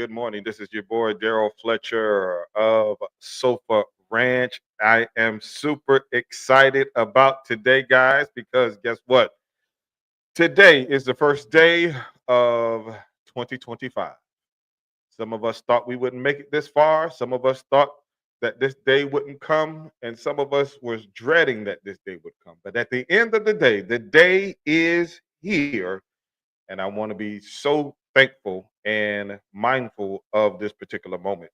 Good morning. This is your boy Daryl Fletcher of SOOFA Ranch. I am super excited about today, guys, because guess what? Today is the first day of 2025. Some of us thought we wouldn't make it this far. Some of us thought that this day wouldn't come, and some of us was dreading that this day would come. But at the end of the day is here, and I want to be so thankful and mindful of this particular moment.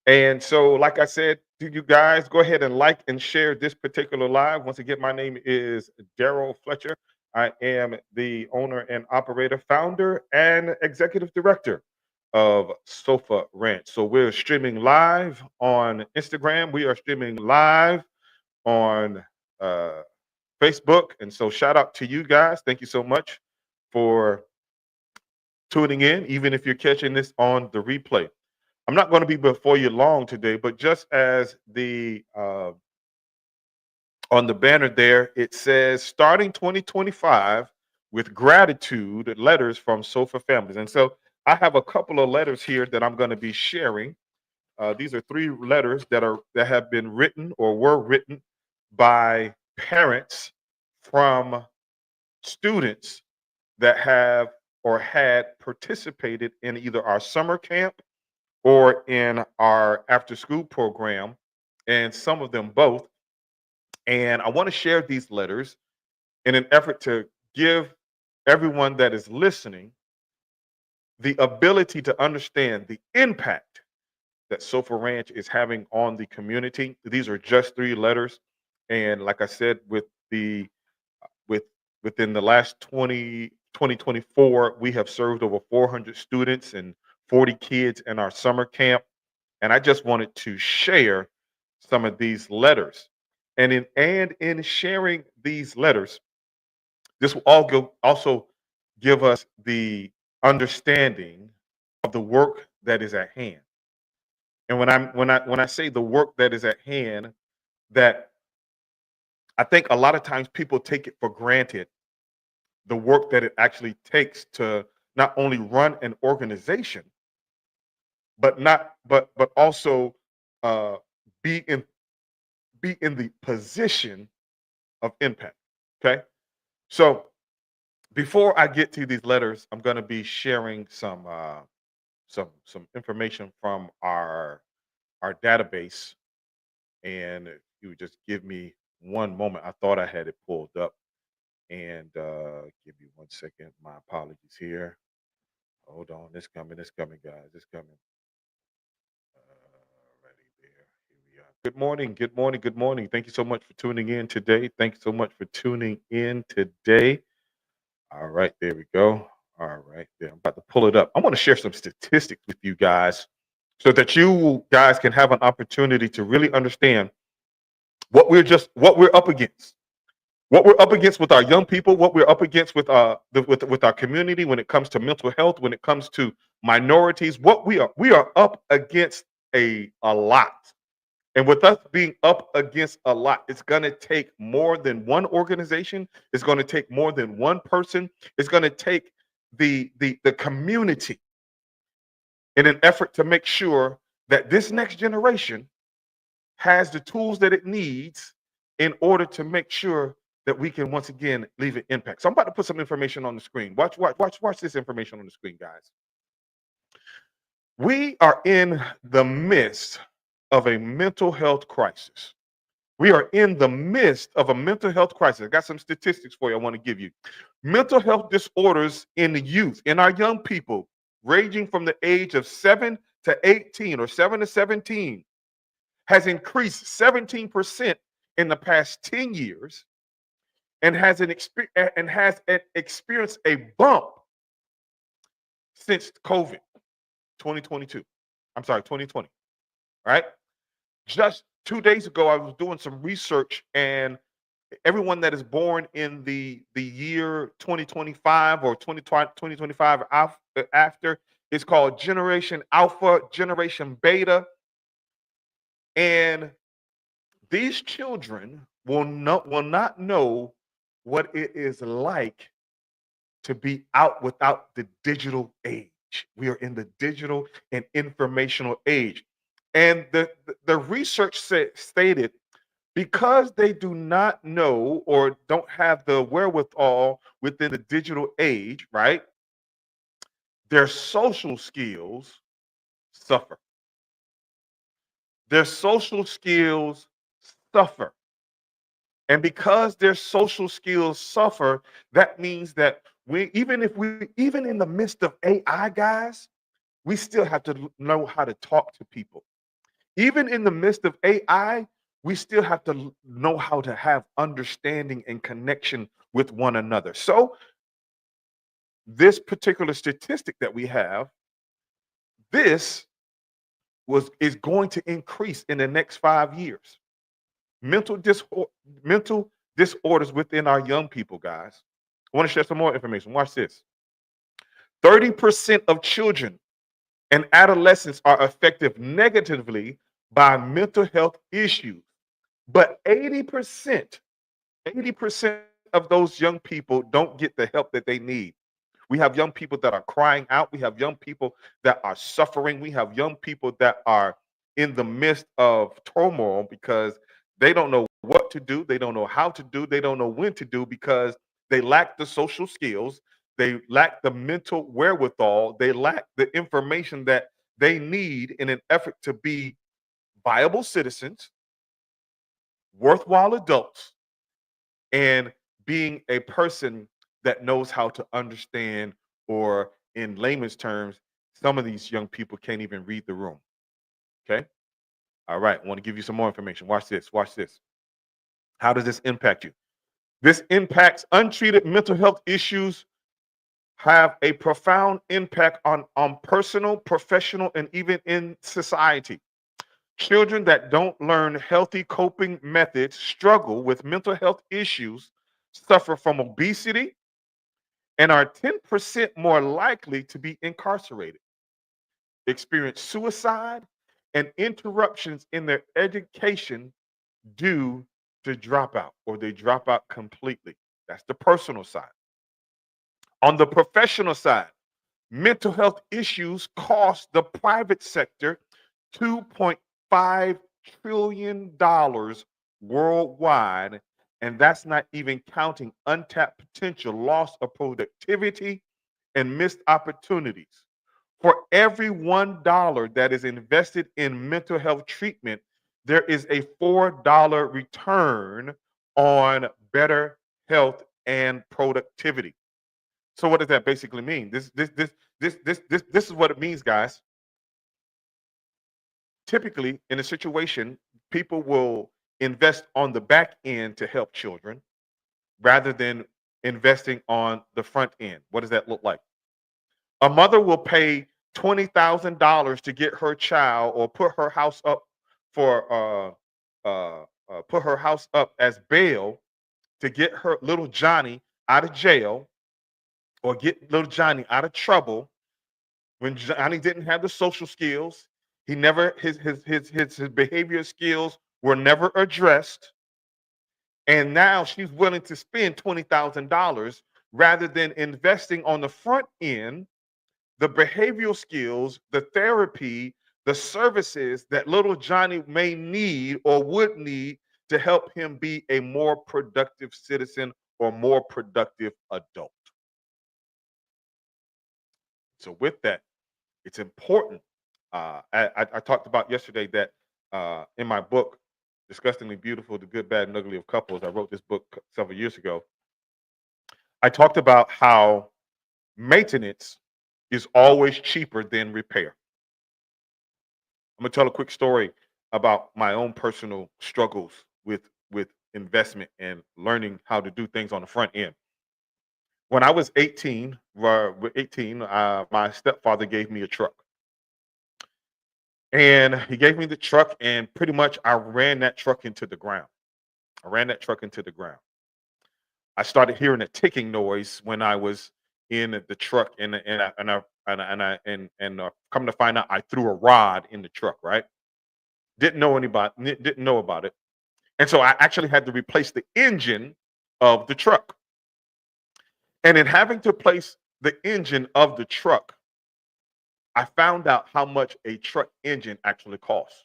And so, like I said to you guys, go ahead and like and share this particular live. Once again, my name is Daryl Fletcher. I am the owner and operator, founder, and executive director of SOOFA Ranch. So we're streaming live on Instagram. We are streaming live on uh, Facebook. And so shout out to you guys. Thank you so much for tuning in, even if you're catching this on the replay. I'm not going to be before you long today, but just as the on the banner there, it says starting 2025 with gratitude letters from SOOFA Families. And so I have a couple of letters here that I'm going to be sharing. These are three letters that have been written or were written by parents from students that have or had participated in either our summer camp or in our after school program, and some of them both. And I want to share these letters in an effort to give everyone that is listening the ability to understand the impact that SOOFA Ranch is having on the community. These are just three letters. And like I said, with within the last 2024, we have served over 400 students and 40 kids in our summer camp. And I just wanted to share some of these letters. And in sharing these letters, this will also give us the understanding of the work that is at hand. And when I say the work that is at hand, that I think a lot of times people take it for granted, the work that it actually takes to not only run an organization, but also uh, be in the position of impact. Okay, so before I get to these letters, I'm going to be sharing some information from our database, and if you would just give me one moment. I thought I had it pulled up, and give me 1 second. My apologies here. Hold on, it's coming, guys, it's coming. Alrighty there. Here we are. Good morning, good morning, good morning. Thank you so much for tuning in today. Thank you so much for tuning in today. All right, there we go. All right, there. I'm about to pull it up. I want to share some statistics with you guys so that you guys can have an opportunity to really understand what we're up against. What we're up against with our young people, what we're up against with our community when it comes to mental health, when it comes to minorities, we are up against a lot. And with us being up against a lot, it's going to take more than one organization. It's going to take more than one person. It's going to take the community in an effort to make sure that this next generation has the tools that it needs in order to make sure that we can once again leave an impact. So I'm about to put some information on the screen. Watch this information on the screen, guys. We are in the midst of a mental health crisis. We are in the midst of a mental health crisis. I got some statistics for you I want to give you. Mental health disorders in the youth, in our young people, ranging from the age of 7 to 18 or 7 to 17, has increased 17% in the past 10 years and has experienced a bump since COVID 2022. I'm sorry, 2020. Right? Just 2 days ago, I was doing some research, and everyone that is born in the year 2025 or 2025 after is called Generation Alpha, Generation Beta, and these children will not know what it is like to be out without the digital age. We are in the digital and informational age. And the research stated because they do not know or don't have the wherewithal within the digital age, right? Their social skills suffer. Their social skills suffer. And because their social skills suffer, that means that even in the midst of AI, guys, we still have to know how to talk to people. Even in the midst of AI, we still have to know how to have understanding and connection with one another. So, this particular statistic that we have, this is going to increase in the next 5 years. Mental disorders within our young people, guys. I want to share some more information. Watch this. 30% of children and adolescents are affected negatively by mental health issues. But 80% of those young people don't get the help that they need. We have young people that are crying out. We have young people that are suffering. We have young people that are in the midst of turmoil because they don't know what to do. They don't know how to do. They don't know when to do because they lack the social skills. They lack the mental wherewithal. They lack the information that they need in an effort to be viable citizens, worthwhile adults, and being a person that knows how to understand, or in layman's terms, some of these young people can't even read the room. Okay. All right. I want to give you some more information. Watch this. Watch this. How does this impact you? This impacts untreated mental health issues have a profound impact on personal, professional, and even in society. Children that don't learn healthy coping methods struggle with mental health issues, suffer from obesity, and are 10% more likely to be incarcerated, experience suicide, and interruptions in their education due to dropout, or they drop out completely. That's the personal side. On the professional side, mental health issues cost the private sector $2.5 trillion worldwide, and that's not even counting untapped potential, loss of productivity, and missed opportunities. For every $1 that is invested in mental health treatment, there is a $4 return on better health and productivity. So what does that basically mean? This is what it means, guys. Typically, in a situation, people will invest on the back end to help children rather than investing on the front end. What does that look like? A mother will pay $20,000 to get her child, or put her house up for put her house up as bail to get her little Johnny out of jail, or get little Johnny out of trouble when Johnny didn't have the social skills. He never his behavior skills were never addressed, and now she's willing to spend $20,000 rather than investing on the front end the behavioral skills, the therapy, the services that little Johnny may need or would need to help him be a more productive citizen or more productive adult. So, with that, it's important. I talked about yesterday that in my book, Disgustingly Beautiful, The Good, Bad, and Ugly of Couples, I wrote this book several years ago. I talked about how maintenance is always cheaper than repair. I'm gonna tell a quick story about my own personal struggles with investment and learning how to do things on the front end. When I was 18, my stepfather gave me a truck, and he gave me the truck, and pretty much I ran that truck into the ground. I ran that truck into the ground. I started hearing a ticking noise when I was in the truck, and come to find out, I threw a rod in the truck. Right? Didn't know about it. And so I actually had to replace the engine of the truck. And in having to replace the engine of the truck, I found out how much a truck engine actually costs.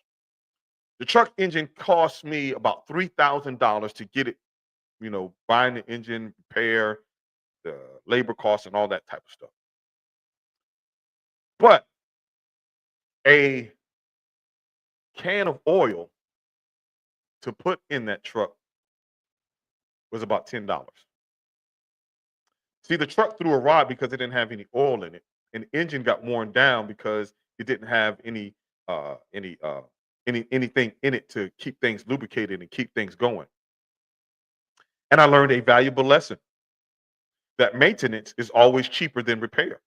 The truck engine cost me about $3,000 to get it, buying the engine, repair, the labor costs, and all that type of stuff. But a can of oil to put in that truck was about $10. See, the truck threw a rod because it didn't have any oil in it, and the engine got worn down because it didn't have anything in it to keep things lubricated and keep things going. And I learned a valuable lesson that maintenance is always cheaper than repair.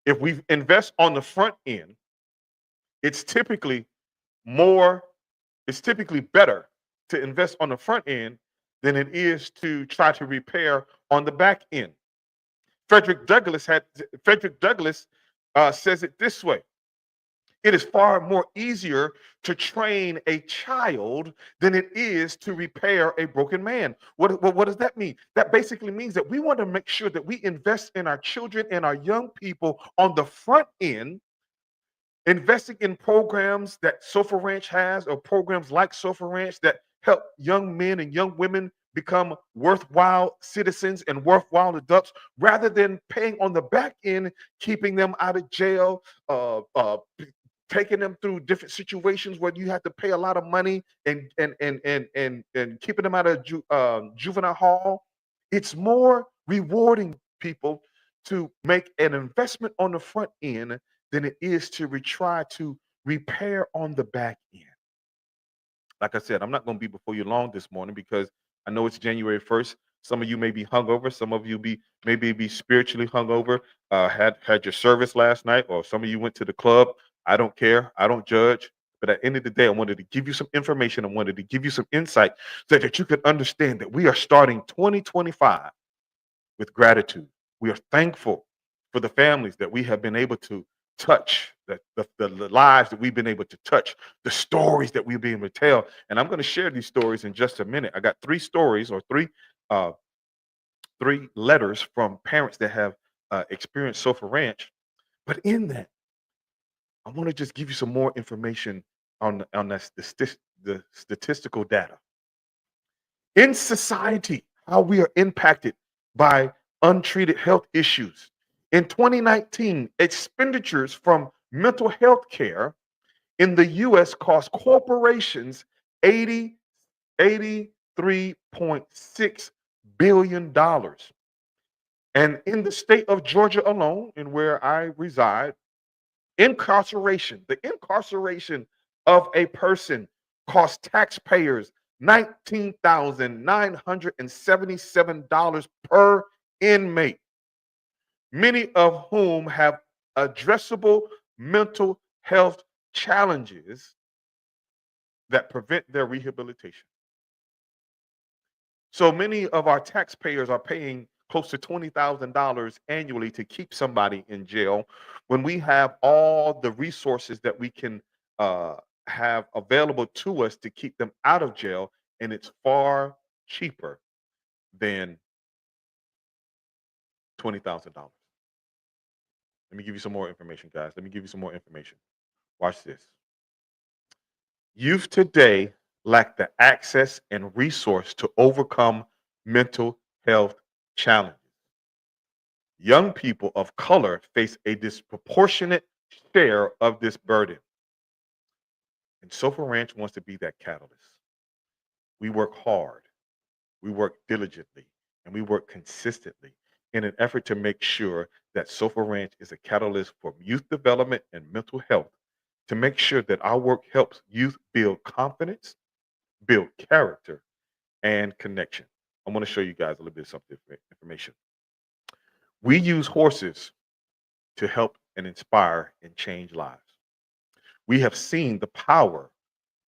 If we invest on the front end, it's typically more, it's typically better to invest on the front end than it is to try to repair on the back end. Frederick Douglass says it this way: it is far more easier to train a child than it is to repair a broken man. What does that mean? That basically means that we want to make sure that we invest in our children and our young people on the front end, investing in programs that SOFA Ranch has, or programs like SOFA Ranch that help young men and young women become worthwhile citizens and worthwhile adults, rather than paying on the back end, keeping them out of jail, taking them through different situations where you have to pay a lot of money, and keeping them out of juvenile hall. It's more rewarding, people, to make an investment on the front end than it is to try to repair on the back end. Like I said, I'm not going to be before you long this morning because I know it's January 1st. Some of you may be hungover. Some of you maybe be spiritually hungover. Had your service last night, or some of you went to the club. I don't care. I don't judge. But at the end of the day, I wanted to give you some information. I wanted to give you some insight so that you could understand that we are starting 2025 with gratitude. We are thankful for the families that we have been able to touch, the lives that we've been able to touch, the stories that we've been able to tell. And I'm going to share these stories in just a minute. I got three stories, or uh, three letters from parents that have experienced SOFA Ranch. But in that, I want to just give you some more information on the statistical data. In society, how we are impacted by untreated health issues. In 2019, expenditures from mental health care in the US cost corporations 83.6 billion dollars. And in the state of Georgia alone, and where I reside, the incarceration of a person costs taxpayers $19,977 per inmate, many of whom have addressable mental health challenges that prevent their rehabilitation. So many of our taxpayers are paying close to $20,000 annually to keep somebody in jail when we have all the resources that we can uh, have available to us to keep them out of jail, and it's far cheaper than $20,000. Let me give you some more information, guys. Let me give you some more information. Watch this. Youth today lack the access and resource to overcome mental health challenges. Young people of color face a disproportionate share of this burden. And SOFA Ranch wants to be that catalyst. We work hard, we work diligently, and we work consistently in an effort to make sure that SOFA Ranch is a catalyst for youth development and mental health, to make sure that our work helps youth build confidence, build character, and connection. I want to show you guys a little bit of something information. We use horses to help and inspire and change lives. We have seen the power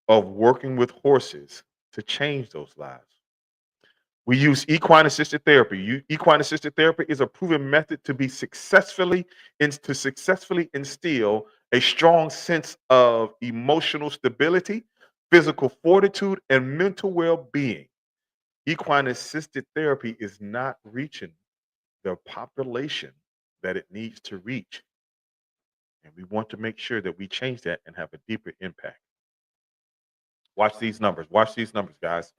of working with horses to change those lives. We use equine assisted therapy. Equine assisted therapy is a proven method to be successfully instill a strong sense of emotional stability, physical fortitude, and mental well-being. Equine assisted therapy is not reaching the population that it needs to reach. And we want to make sure that we change that and have a deeper impact. Watch these numbers. Watch these numbers, guys.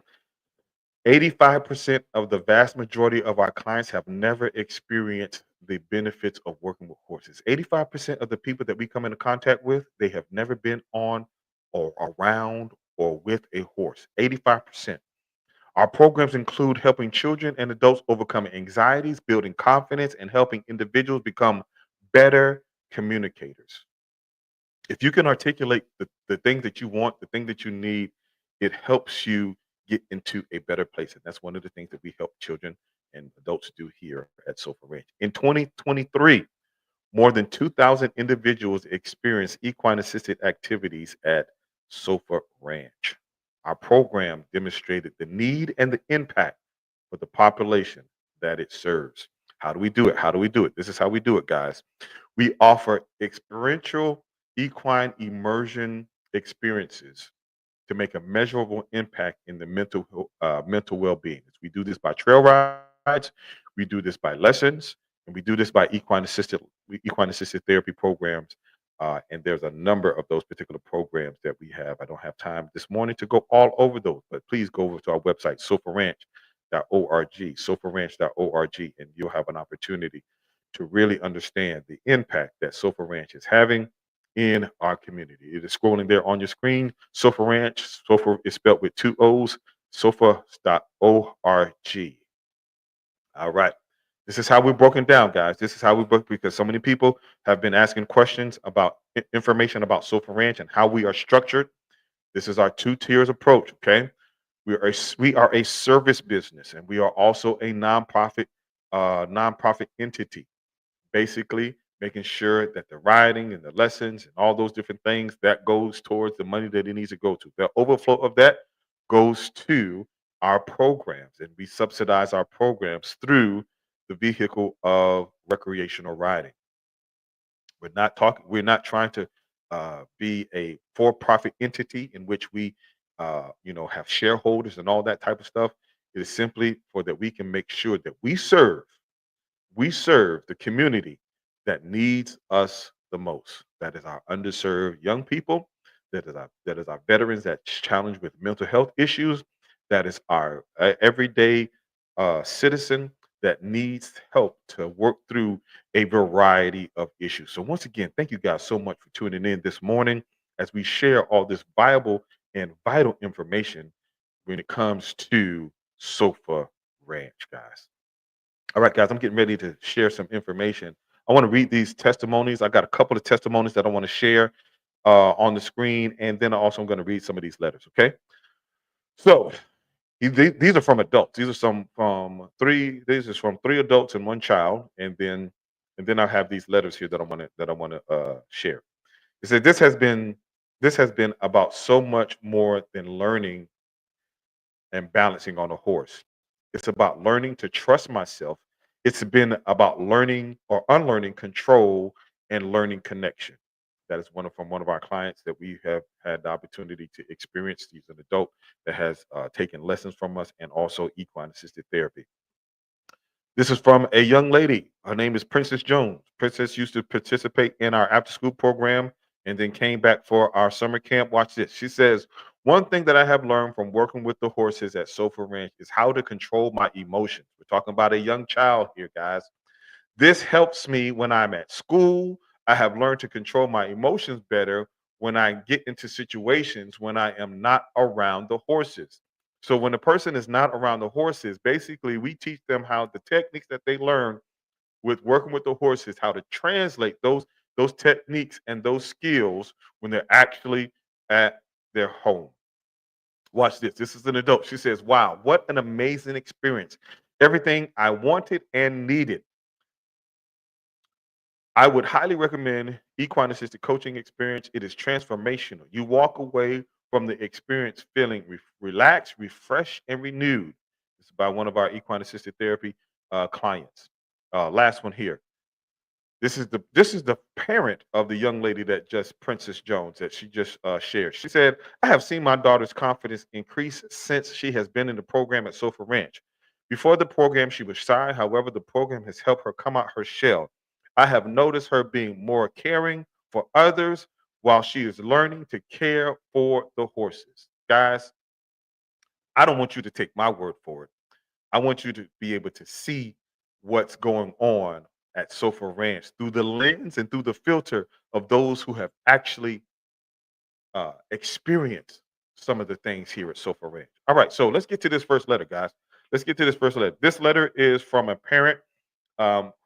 85% of the vast majority of our clients have never experienced the benefits of working with horses. 85% of the people that we come into contact with, they have never been on or around or with a horse. 85%. Our programs include helping children and adults overcome anxieties, building confidence, and helping individuals become better communicators. If you can articulate the thing that you want, the thing that you need, it helps you get into a better place. And that's one of the things that we help children and adults do here at SOFA Ranch. In 2023, more than 2,000 individuals experienced equine assisted activities at SOFA Ranch. Our program demonstrated the need and the impact for the population that it serves. How do we do it? How do we do it? This is how we do it, guys. We offer experiential equine immersion experiences to make a measurable impact in the mental well-being. We do this by trail rides, we do this by lessons, and we do this by equine assisted therapy programs. And there's a number of those particular programs that we have. I don't have time this morning to go all over those, but please go over to our website, sofaranch.org, sofaranch.org, and you'll have an opportunity to really understand the impact that SOFA Ranch is having in our community. It is scrolling there on your screen. SOFA Ranch, SOFA is spelled with two O's, sofa.org. All right. This is how we're broken down, guys. This is how we broke because so many people have been asking questions about information about SOFA Ranch and how we are structured. This is our two tiers approach. Okay. We are a service business and we are also a nonprofit entity, basically making sure that the writing and the lessons and all those different things that goes towards the money that it needs to go to. The overflow of that goes to our programs, and we subsidize our programs through the vehicle of recreational riding. We're not trying to be a for-profit entity in which we have shareholders and all that type of stuff. It is simply for that we can make sure that we serve the community that needs us the most. That is our underserved young people. That is our veterans that challenged with mental health issues. That is our everyday citizen that needs help to work through a variety of issues. So once again, thank you guys so much for tuning in this morning as we share all this viable and vital information when it comes to SOFA Ranch, guys. All right, guys, I'm getting ready to share some information. I want to read these testimonies. I got a couple of testimonies that I want to share on the screen, and then also I'm going to read some of these letters. Okay, so these are from adults. These are some from three. This is from three adults and one child, and then I have these letters here that I want to share. It said this has been about so much more than learning and balancing on a horse. It's about learning to trust myself It's been about learning or unlearning control and learning connection. That is from one of our clients that we have had the opportunity to experience. He's an adult that has taken lessons from us and also equine assisted therapy. This is from a young lady. Her name is Princess Jones. Princess used to participate in our after school program and then came back for our summer camp. Watch this. She says, one thing that I have learned from working with the horses at SOFA Ranch is how to control my emotions. We're talking about a young child here, guys. This helps me when I'm at school. I have learned to control my emotions better when I get into situations when I am not around the horses. So when a person is not around the horses, basically we teach them how the techniques that they learn with working with the horses, how to translate those techniques and those skills when they're actually at their home. Watch this. This is an adult. She says, "Wow, what an amazing experience. Everything I wanted and needed. I would highly recommend equine assisted coaching experience. It is transformational. You walk away from the experience feeling relaxed, refreshed, and renewed." This is by one of our equine assisted therapy clients. Last one here. This is the parent of the young lady that just Princess Jones that she just shared. She said, "I have seen my daughter's confidence increase since she has been in the program at SOFA Ranch. Before the program, she was shy. However, the program has helped her come out her shell. I have noticed her being more caring for others while she is learning to care for the horses." Guys, I don't want you to take my word for it. I want you to be able to see what's going on at SOFA Ranch through the lens and through the filter of those who have actually experienced some of the things here at SOFA Ranch. All right, so let's get to this first letter, guys. Let's get to this first letter. This letter is from a parent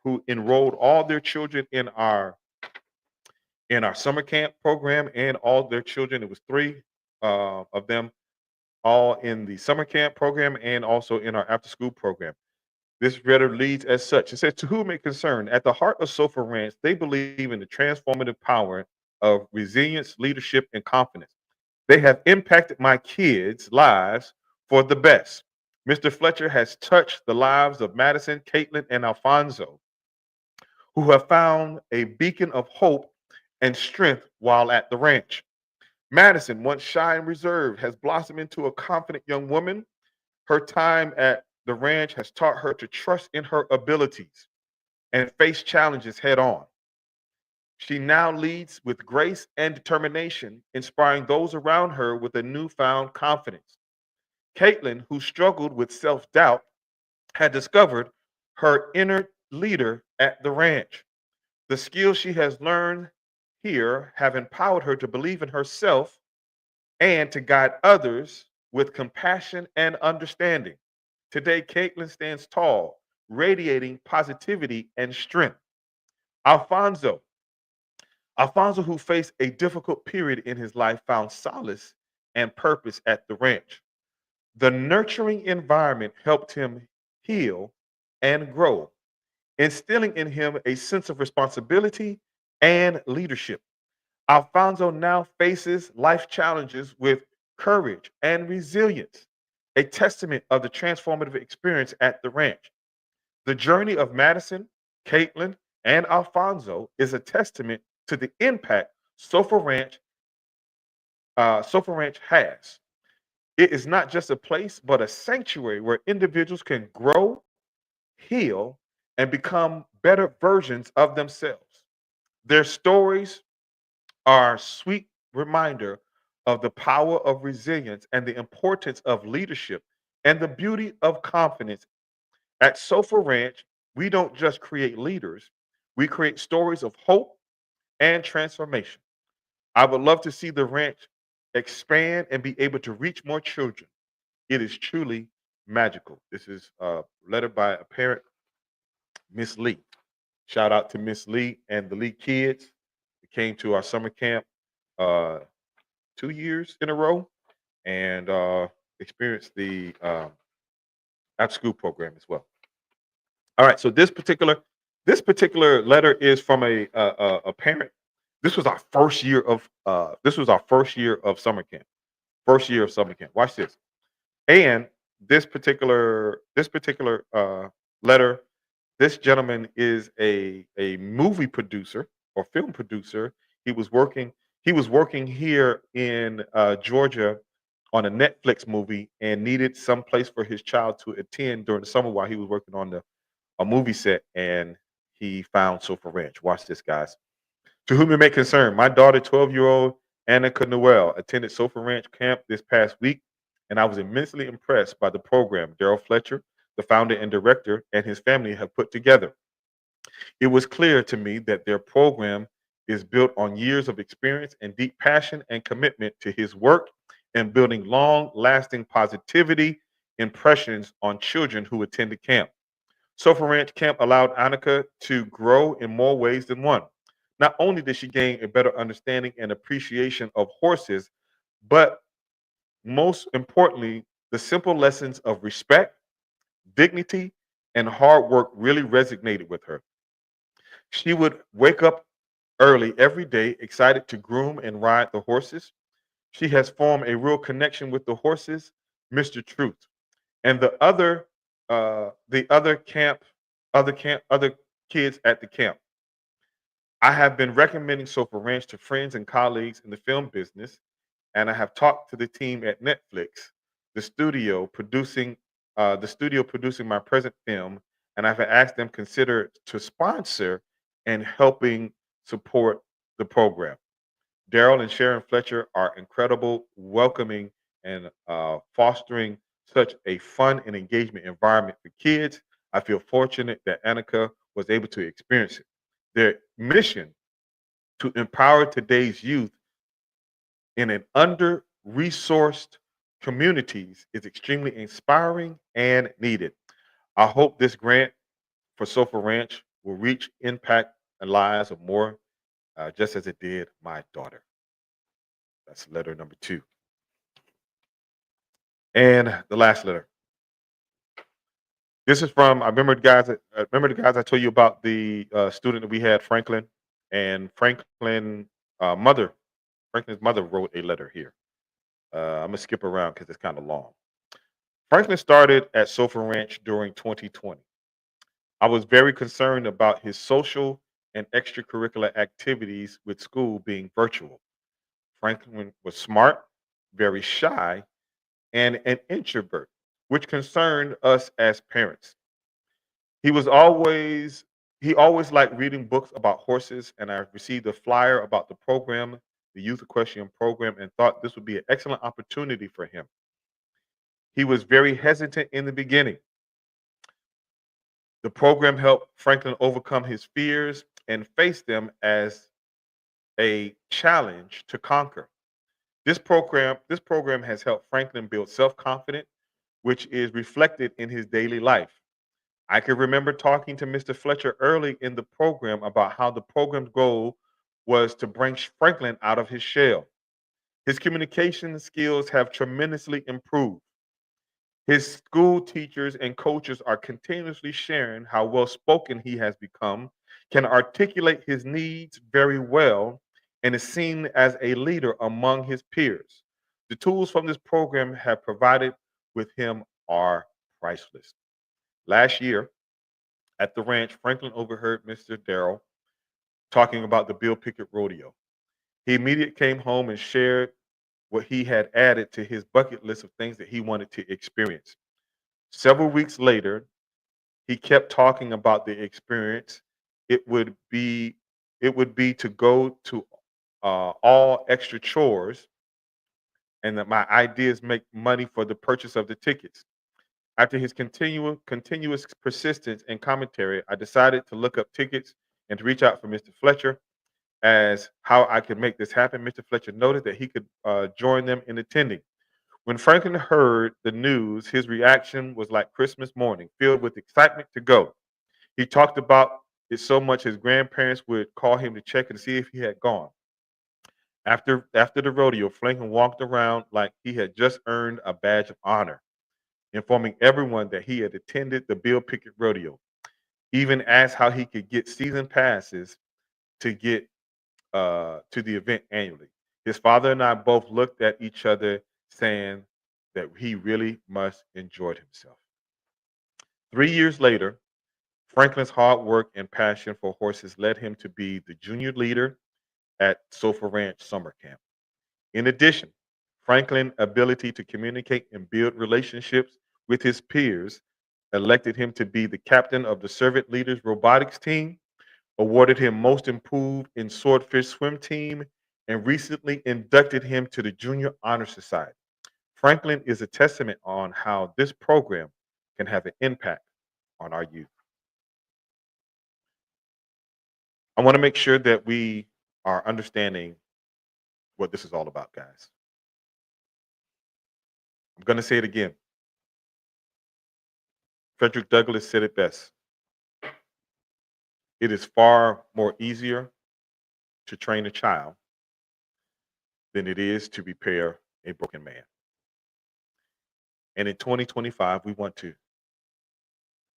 who enrolled all their children in our summer camp program, and all their children. It was three of them, all in the summer camp program and also in our after school program. This letter leads as such. It says, "To whom it concern, at the heart of SOFA Ranch, they believe in the transformative power of resilience, leadership, and confidence. They have impacted my kids' lives for the best. Mr. Fletcher has touched the lives of Madison, Caitlin, and Alfonso, who have found a beacon of hope and strength while at the ranch. Madison, once shy and reserved, has blossomed into a confident young woman. Her time at the ranch has taught her to trust in her abilities and face challenges head on. She now leads with grace and determination, inspiring those around her with a newfound confidence. Caitlin, who struggled with self doubt, had discovered her inner leader at the ranch. The skills she has learned here have empowered her to believe in herself and to guide others with compassion and understanding. Today, Caitlin stands tall, radiating positivity and strength. Alfonso, Alfonso, who faced a difficult period in his life, found solace and purpose at the ranch. The nurturing environment helped him heal and grow, instilling in him a sense of responsibility and leadership. Alfonso now faces life challenges with courage and resilience, a testament of the transformative experience at the ranch. The journey of Madison, Caitlin, and Alfonso is a testament to the impact SOFA Ranch has. It is not just a place, but a sanctuary where individuals can grow, heal, and become better versions of themselves. Their stories are a sweet reminder of the power of resilience and the importance of leadership and the beauty of confidence. At SOFA Ranch, we don't just create leaders, we create stories of hope and transformation. I would love to see the ranch expand and be able to reach more children. It is truly magical. This is a letter by a parent, Miss Lee. Shout out to Miss Lee and the Lee kids. They came to our summer camp uh, 2 years in a row and experienced the after school program as well. All right, so this particular letter is from a parent. This was our first year of summer camp. First year of summer camp. Watch this. And this particular letter This gentleman is a movie producer or film producer. He was working he was working here in Georgia on a Netflix movie and needed some place for his child to attend during the summer while he was working on a movie set, and he found SOOFA Ranch. Watch this, guys. To whom it may concern, my daughter, 12-year-old Annika Noel, attended SOFA Ranch camp this past week, and I was immensely impressed by the program Daryl Fletcher, the founder and director, and his family have put together. It was clear to me that their program is built on years of experience and deep passion and commitment to his work and building long lasting positivity impressions on children who attend the camp. SOFA Ranch Camp allowed Annika to grow in more ways than one. Not only did she gain a better understanding and appreciation of horses, but most importantly, the simple lessons of respect, dignity, and hard work really resonated with her. She would wake up early every day, excited to groom and ride the horses. She has formed a real connection with the horses, Mr. Truth, and the other kids at the camp. I have been recommending Sofa Ranch to friends and colleagues in the film business, and I have talked to the team at Netflix, the studio producing my present film, and I've asked them consider to sponsor and helping support the program. Daryl and Sharon Fletcher are incredible, welcoming and fostering such a fun and engagement environment for kids. I feel fortunate that Annika was able to experience it. Their mission to empower today's youth in an under-resourced communities is extremely inspiring and needed. I hope this grant for Sofa Ranch will reach impact the lives of more, just as it did my daughter. That's letter number two. And the last letter. This is from I remember the guys I told you about the student that we had, Franklin, and mother Franklin's mother wrote a letter here. I'm gonna skip around because it's kind of long. Franklin started at Sofa Ranch during 2020. I was very concerned about his social and extracurricular activities with school being virtual. Franklin was smart, very shy, and an introvert, which concerned us as parents. He was always he always liked reading books about horses, and I received a flyer about the program, the youth equestrian program, and thought this would be an excellent opportunity for him. He was very hesitant in the beginning. The program helped Franklin overcome his fears and face them as a challenge to conquer. This program has helped Franklin build self-confidence, which is reflected in his daily life. I can remember talking to Mr. Fletcher early in the program about how the program's goal was to bring Franklin out of his shell. His communication skills have tremendously improved. His school teachers and coaches are continuously sharing how well spoken he has become, can articulate his needs very well, and is seen as a leader among his peers. The tools from this program have provided with him are priceless. Last year at the ranch, Franklin overheard Mr. Darrell talking about the Bill Pickett Rodeo. He immediately came home and shared what he had added to his bucket list of things that he wanted to experience. Several weeks later, he kept talking about the experience. It would be it would be to go to all extra chores, and that my ideas make money for the purchase of the tickets. After his continuous persistence and commentary, I decided to look up tickets and to reach out for Mr. Fletcher as how I could make this happen. Mr. Fletcher noted that he could join them in attending. When Franklin heard the news, his reaction was like Christmas morning, filled with excitement to go. He talked about it so much his grandparents would call him to check and see if he had gone. After the rodeo, Franklin walked around like he had just earned a badge of honor, informing everyone that he had attended the Bill Pickett Rodeo. Even asked how he could get season passes to get to the event annually. His father and I both looked at each other, saying that he really must enjoyed himself. 3 years later, Franklin's hard work and passion for horses led him to be the junior leader at SOFA Ranch summer camp. In addition, Franklin's ability to communicate and build relationships with his peers elected him to be the captain of the servant leaders robotics team, awarded him most improved in swordfish swim team, and recently inducted him to the Junior Honor Society. Franklin is a testament on how this program can have an impact on our youth. I want to make sure that we are understanding what this is all about, guys. I'm going to say it again. Frederick Douglass said it best. It is far more easier to train a child than it is to repair a broken man. And in 2025, we want to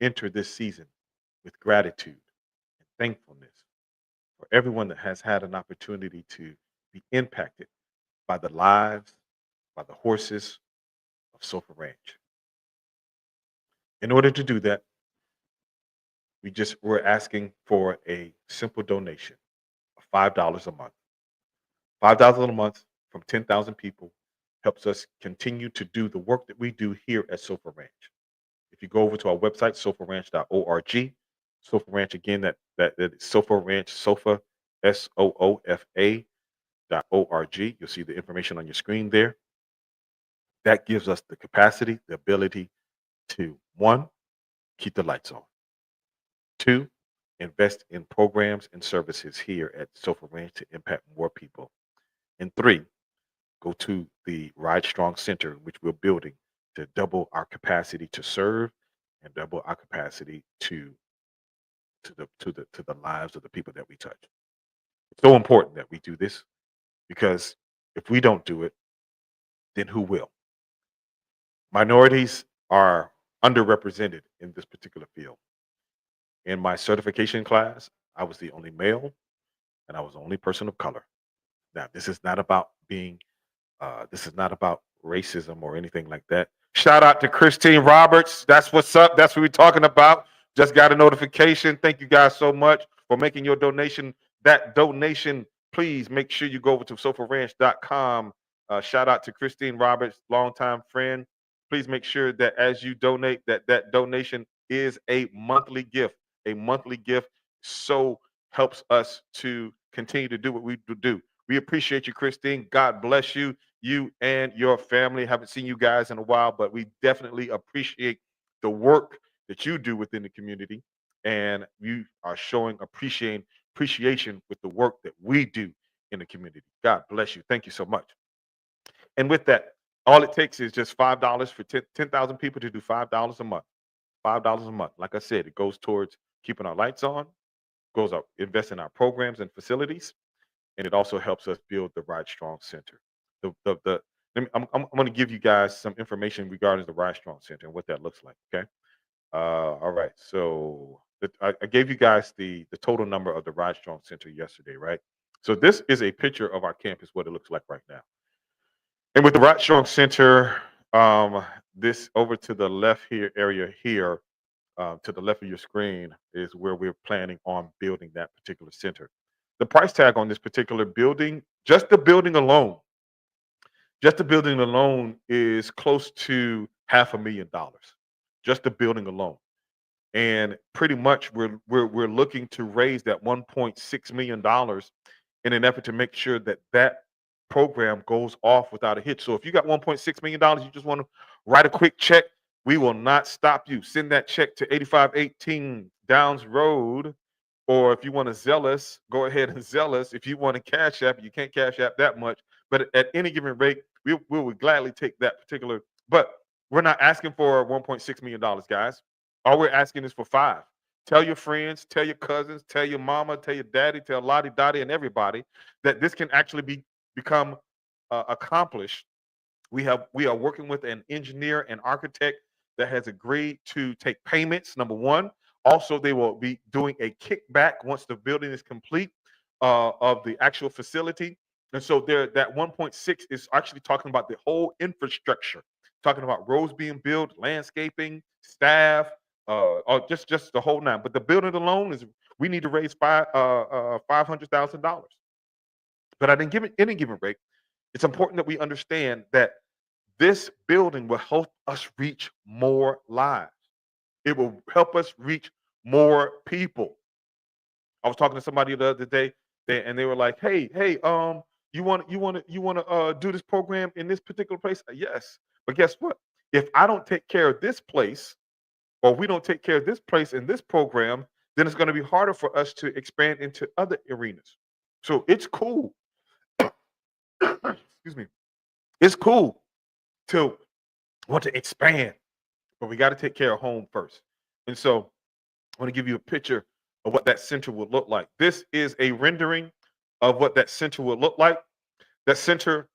enter this season with gratitude and thankfulness for everyone that has had an opportunity to be impacted by the lives, by the horses of SOFA Ranch. In order to do that, we're asking for a simple donation of $5 a month. $5 a month from 10,000 people helps us continue to do the work that we do here at SOFA Ranch. If you go over to our website, sofaranch.org, SOFA Ranch again, that is SOFA Ranch, SOFA, SOOFA.org. You'll see the information on your screen there. That gives us the capacity, the ability to, one, keep the lights on. Two, invest in programs and services here at SOFA Ranch to impact more people. And three, go to the Ride Strong Center, which we're building to double our capacity to serve and double our capacity to the lives of the people that we touch. It's so important that we do this because if we don't do it, then who will? Minorities are underrepresented in this particular field. In my certification class, I was the only male and I was the only person of color. Now, this is not about racism or anything like that. Shout out to Christine Roberts. That's what's up. That's what we're talking about. Just got a notification. Thank you guys so much for making your donation. That donation, please make sure you go over to sofaranch.com. Shout out to Christine Roberts, longtime friend. Please make sure that as you donate, that donation is a monthly gift. A monthly gift so helps us to continue to do what we do. We appreciate you, Christine. God bless you, you and your family. Haven't seen you guys in a while, but we definitely appreciate the work that you do within the community. And you are showing appreciation with the work that we do in the community. God bless you. Thank you so much. And with that, all it takes is just $5 for 10,000 people to do $5 a month. $5 a month. Like I said, it goes towards keeping our lights on, goes up, invest in our programs and facilities, and it also helps us build the Ride Strong Center. I'm going to give you guys some information regarding the Ride Strong Center and what that looks like. Okay. All right. So I gave you guys the total number of the Ride Strong Center yesterday, right? So this is a picture of our campus, what it looks like right now. And with the Ride Strong Center, this over to the left here area here, to the left of your screen is where we're planning on building that particular center. The price tag on this particular building, just the building alone is close to $500,000. Just the building alone. And pretty much we're looking to raise that $1.6 million in an effort to make sure that that program goes off without a hitch. So if you got $1.6 million, you just want to write a quick check, we will not stop you. Send that check to 8518 Downs Road. Or if you want to zealous, go ahead and zealous. If you want to cash app, you can't cash app that much. But at any given rate, we would gladly take that particular. But we're not asking for $1.6 million, guys. All we're asking is for five. Tell your friends, tell your cousins, tell your mama, tell your daddy, tell Lottie Dottie and everybody that this can actually become accomplished. We are working with an engineer and architect that has agreed to take payments, number one. Also, they will be doing a kickback once the building is complete of the actual facility. And so that 1.6 is actually talking about the whole infrastructure, talking about roads being built, landscaping, staff, or just the whole nine. But the building alone is we need to raise $500,000. But at any given rate, it's important that we understand that this building will help us reach more lives. It will help us reach more people. I was talking to somebody the other day, and they were like, "Hey, you want to do this program in this particular place?" Yes, but guess what? If I don't take care of this place, or we don't take care of this place in this program, then it's going to be harder for us to expand into other arenas. So it's cool. Excuse me. It's cool to want to expand, but we got to take care of home first. And so I want to give you a picture of what that center would look like. This is a rendering of what that center would look like. That center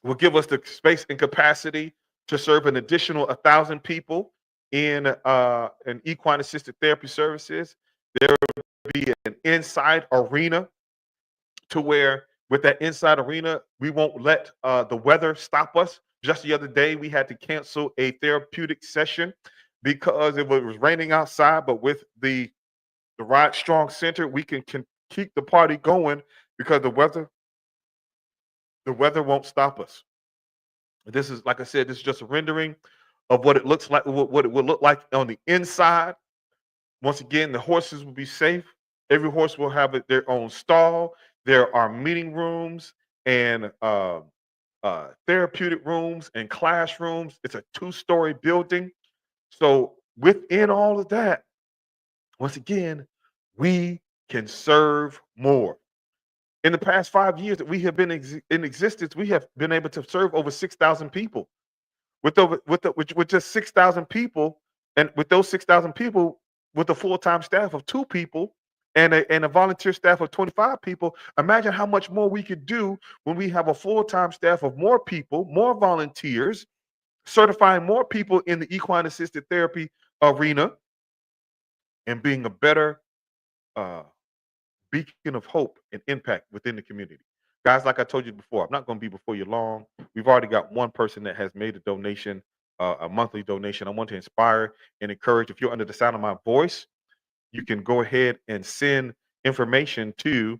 will give us the space and capacity to serve an additional 1,000 people in an equine assisted therapy services. There will be an inside arena to where with that inside arena, we won't let the weather stop us. Just the other day, we had to cancel a therapeutic session because it was raining outside, but with the Ride Strong Center, we can keep the party going because the weather won't stop us. This is, like I said, this is just a rendering of what it looks like, what it will look like on the inside. Once again, the horses will be safe. Every horse will have their own stall. There are meeting rooms and therapeutic rooms and classrooms. It's a 2-story building. So within all of that, once again, we can serve more. In the past 5 years that we have been in existence, we have been able to serve over 6,000 people. With just 6,000 people, and with those 6,000 people, with a full-time staff of 2 people and a volunteer staff of 25 people, imagine how much more we could do when we have a full-time staff of more people, more volunteers, certifying more people in the equine assisted therapy arena, and being a better uh, beacon of hope and impact within the community. Guys, like I told you before, I'm not going to be before you long. We've already got one person that has made a donation, a monthly donation. I want to inspire and encourage. If you're under the sound of my voice, you can go ahead and send information to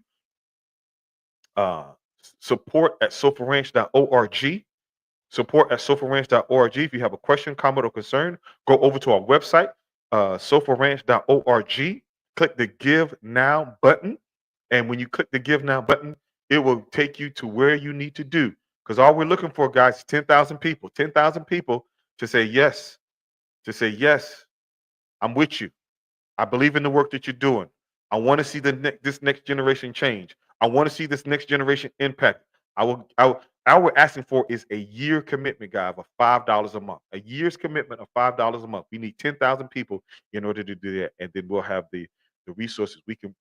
uh, support@sofaranch.org. Support@sofaranch.org. If you have a question, comment, or concern, go over to our website, sofaranch.org. Click the Give Now button. And when you click the Give Now button, it will take you to where you need to do. Because all we're looking for, guys, is 10,000 people. 10,000 people to say yes. To say, yes, I'm with you. I believe in the work that you're doing. I want to see this next generation change. I want to see this next generation impact. All we're asking for is a year commitment, guys, of $5 a month. A year's commitment of $5 a month. We need 10,000 people in order to do that, and then we'll have the resources. We can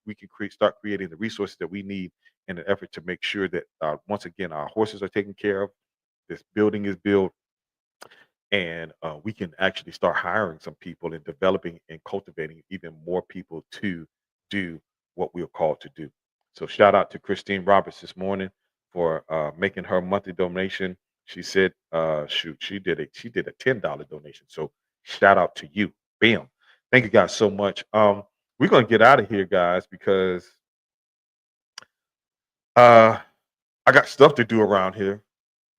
start creating the resources that we need in an effort to make sure that once again our horses are taken care of. This building is built, and we can actually start hiring some people and developing and cultivating even more people to do what we are called to do. So shout out to Christine Roberts this morning for making her monthly donation. She said, shoot, she did a $10 donation. So shout out to you. Bam. Thank you guys so much. We're gonna get out of here, guys, because I got stuff to do around here.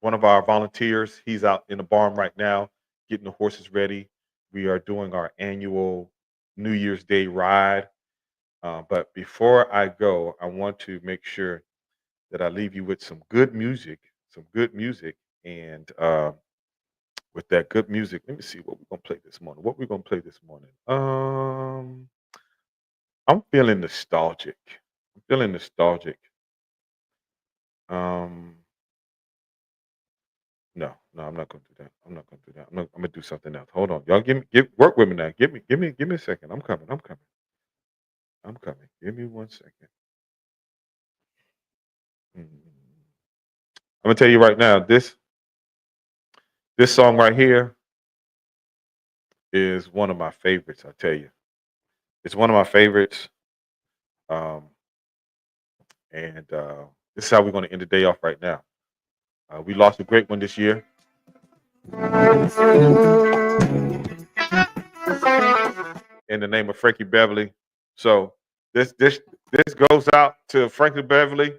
One of our volunteers, he's out in the barn right now getting the horses ready. We are doing our annual New Year's Day ride. But before I go, I want to make sure that I leave you with some good music, And with that good music, let me see what we're gonna play this morning. I'm feeling nostalgic. I'm feeling nostalgic. Um, no, I'm not gonna do that. I'm gonna do something else. Hold on, y'all. Work with me now. Give me a second. I'm coming. I'm coming. Give me 1 second. I'm gonna tell you right now. This song right here is one of my favorites. I tell you, it's one of my favorites. Um, and this is how we're gonna end the day off right now. We lost a great one this year. in the name of Frankie Beverly. So this goes out to Frankie Beverly,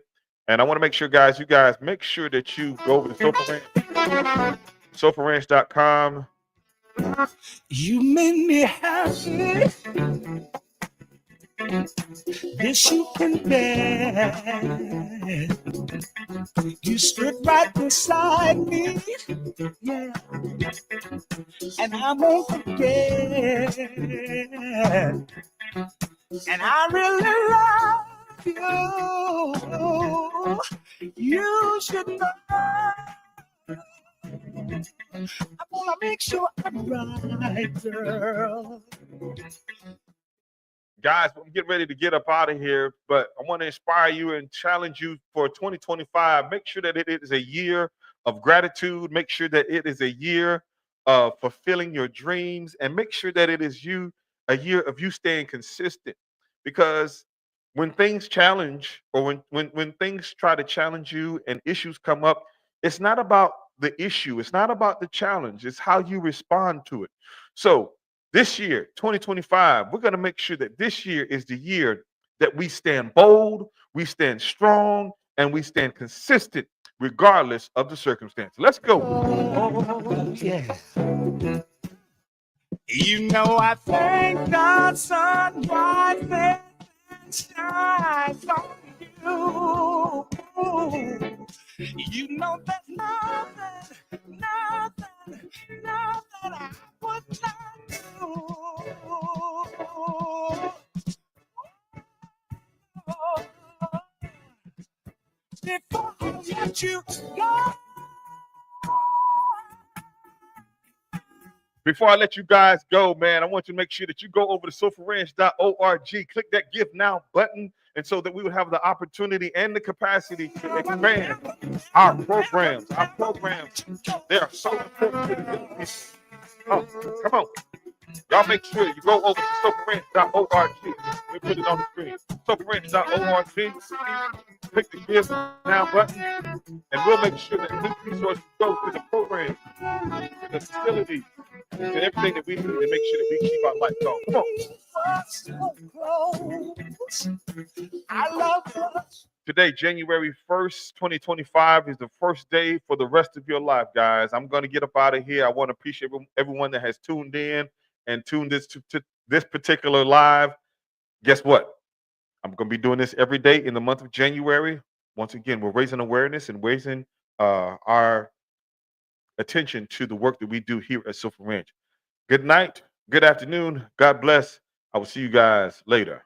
and I want to make sure, guys, you guys make sure that you go over to SOFA Ranch, SOFARanch.com. You made me happy. This you can bear. You stood right beside me, yeah, and I won't forget. And I really love you. You should know. I wanna make sure I'm right, girl. Guys, I'm getting ready to get up out of here, but I want to inspire you and challenge you for 2025. Make sure that it is a year of gratitude. Make sure that it is a year of fulfilling your dreams, and make sure that it is a year of you staying consistent. Because when things challenge, or when things try to challenge you and issues come up, it's not about the issue, it's not about the challenge, it's how you respond to it. So this year, 2025, we're going to make sure that this year is the year that we stand bold, we stand strong, and we stand consistent regardless of the circumstance. Let's go. Oh, yeah. You know, I thank God sunrise and shines on you. You know that nothing I would not do. Before I let you go. Before I let you guys go, man, I want you to make sure that you go over to SOFARanch.org, click that Give Now button, and so that we would have the opportunity and the capacity to expand our programs. Our programs, they are so important to the young people. Oh, come on. Y'all make sure you go over to SOFARanch.org. Let me put it on the screen. SOFARanch.org. Click the Give Now button, and we'll make sure that these resources go to the program, to the facilities, to everything that we need to make sure that we keep our lights on. Come on. I love us. Today, January 1st, 2025 is the first day for the rest of your life, guys. I'm going to get up out of here. I want to appreciate everyone that has tuned in and tuned this to this particular live. Guess what? I'm going to be doing this every day in the month of January. Once again, we're raising awareness and raising our attention to the work that we do here at SOOFA Ranch. Good night. Good afternoon. God bless. I will see you guys later.